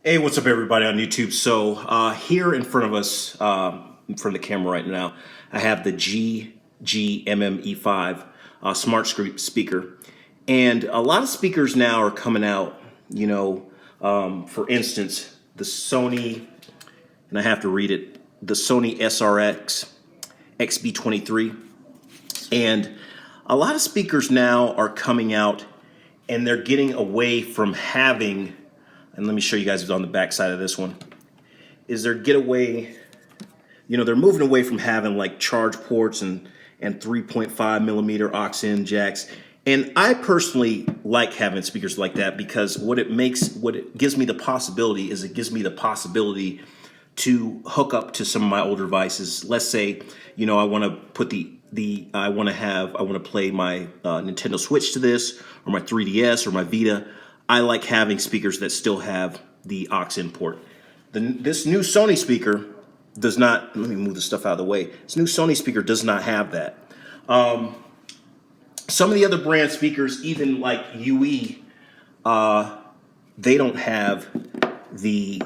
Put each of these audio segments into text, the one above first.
Hey, what's up, everybody on YouTube? So here in front of us, in front of the camera right now, I have the GGMME5 smart speaker, and a lot of speakers now are coming out. For instance, the Sony, and I have to read it, the Sony SRX XB23, and a lot of speakers now are coming out, and they're getting away from having. And let me show you guys on the back side of this one, is they're they're moving away from having like charge ports and 3.5 millimeter aux-in jacks. And I personally like having speakers like that because what it gives me the possibility is it gives me the possibility to hook up to some of my older devices. Let's say, I want to put I want to play my Nintendo Switch to this, or my 3DS, or my Vita. I like having speakers that still have the aux-in port. This new Sony speaker does not. Let me move this stuff out of the way. This new Sony speaker does not have that. Some of the other brand speakers, even like UE, they don't have the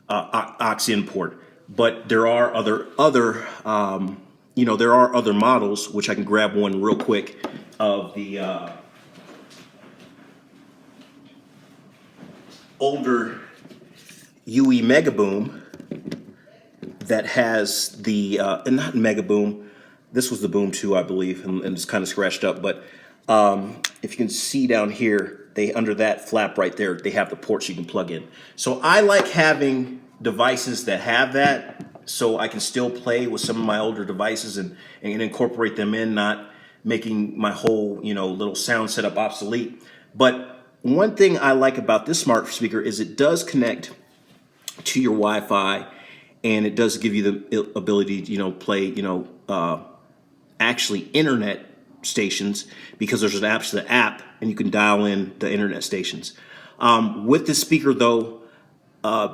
aux-in port. But there are other models, which I can grab one real quick, of the older UE Megaboom that has the and not Megaboom. This was the Boom 2, I believe, and it's kind of scratched up. But if you can see down here, under that flap right there, they have the ports you can plug in. So I like having devices that have that, so I can still play with some of my older devices and incorporate them in, not making my whole little sound setup obsolete. But one thing I like about this smart speaker is it does connect to your Wi-Fi, and it does give you the ability to play actually internet stations, because there's an app and you can dial in the internet stations. With this speaker though,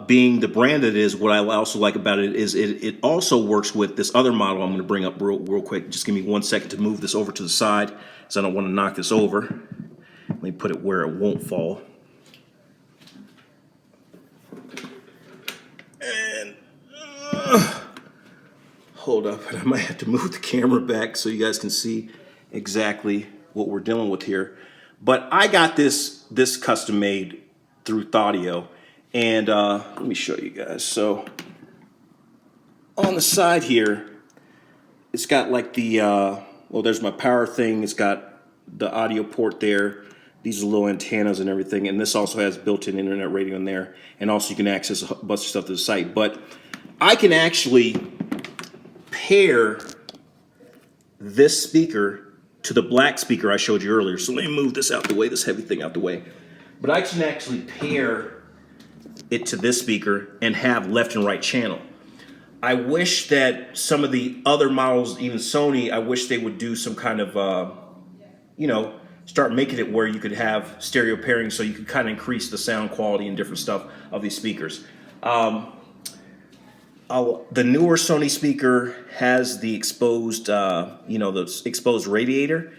being the brand it is, what I also like about it is it also works with this other model I'm going to bring up real quick. Just give me 1 second to move this over to the side, because I don't want to knock this over. Let me put it where it won't fall. And hold up, I might have to move the camera back so you guys can see exactly what we're dealing with here. But I got this custom made through Thaudio, and let me show you guys. So on the side here, it's got like the there's my power thing. It's got the audio port there. These are little antennas and everything, and this also has built-in internet radio in there, and also you can access a bunch of stuff to the site. But I can actually pair this speaker to the black speaker I showed you earlier. So let me move this out the way, this heavy thing out the way. But I can actually pair it to this speaker and have left and right channel. I wish that some of the other models, even Sony, I wish they would do some kind of, start making it where you could have stereo pairing, so you could kind of increase the sound quality and different stuff of these speakers. The newer Sony speaker has the exposed, the exposed radiator.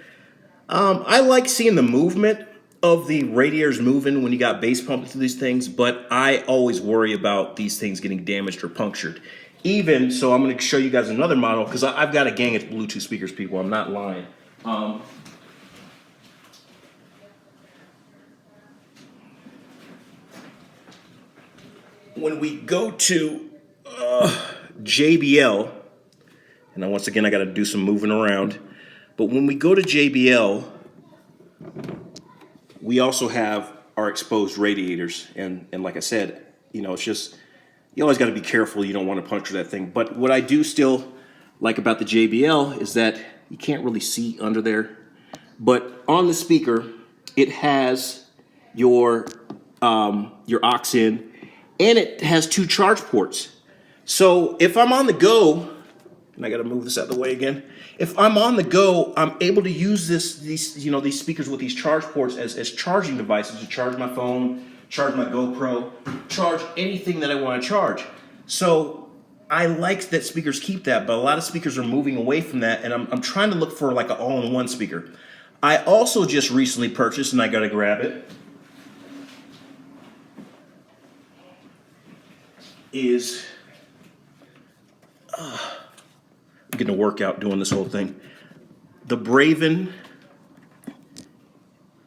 I like seeing the movement of the radiators moving when you got bass pumping through these things, but I always worry about these things getting damaged or punctured. Even so, I'm going to show you guys another model, because I've got a gang of Bluetooth speakers, people. I'm not lying. When we go to JBL, and once again I got to do some moving around, but when we go to JBL, we also have our exposed radiators, and like I said, it's just, you always got to be careful. You don't want to puncture that thing. But what I do still like about the JBL is that you can't really see under there, but on the speaker it has your aux-in, and it has 2 charge ports. So if I'm on the go, and I got to move this out of the way again. If I'm on the go, I'm able to use these speakers with these charge ports as charging devices to charge my phone, charge my GoPro, charge anything that I want to charge. So I like that speakers keep that, but a lot of speakers are moving away from that, and I'm trying to look for like an all-in-one speaker. I also just recently purchased, and I got to grab it, is I'm getting a workout doing this whole thing. The Braven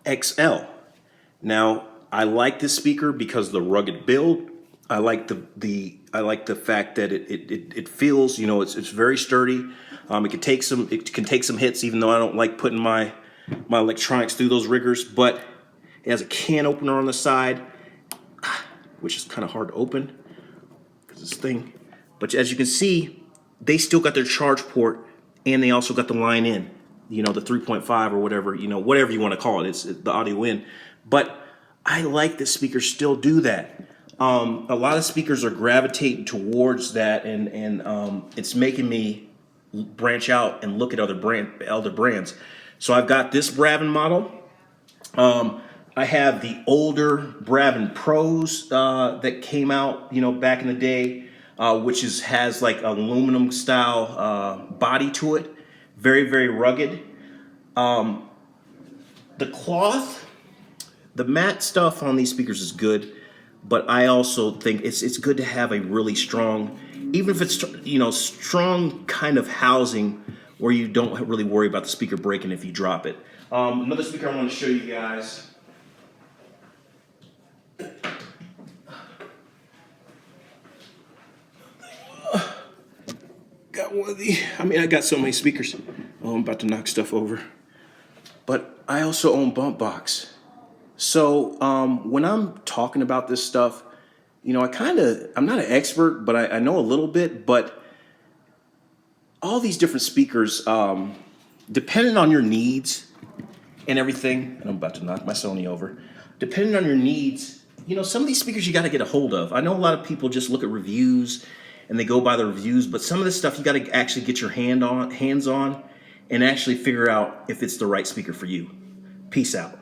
XL. Now, I like this speaker because of the rugged build. I like the fact that it feels, you know, it's very sturdy. It can take some hits, even though I don't like putting my electronics through those riggers. But it has a can opener on the side, which is kind of hard to open because this thing. But as you can see, they still got their charge port, and they also got the line in. You know, the 3.5 or whatever, you know, whatever you want to call it. It's the audio in. But I like that speakers still do that. A lot of speakers are gravitating towards that, and it's making me branch out and look at other brands. So I've got this Braven model. I have the older Braven Pros that came out, you know, back in the day, which has like aluminum style body to it. Very, very rugged. The cloth, the matte stuff on these speakers is good, but I also think it's good to have a really strong, even if it's, you know, strong kind of housing where you don't really worry about the speaker breaking if you drop it. Another speaker I want to show you guys. Got one of the, I got so many speakers. Oh, I'm about to knock stuff over. But I also own Bumpbox. So when I'm talking about this stuff, you know, I'm not an expert, but I know a little bit. But all these different speakers, depending on your needs and everything, and I'm about to knock my Sony over, depending on your needs, you know, some of these speakers you got to get a hold of. I know a lot of people just look at reviews and they go by the reviews, but some of this stuff you got to actually get your hands on and actually figure out if it's the right speaker for you. Peace out.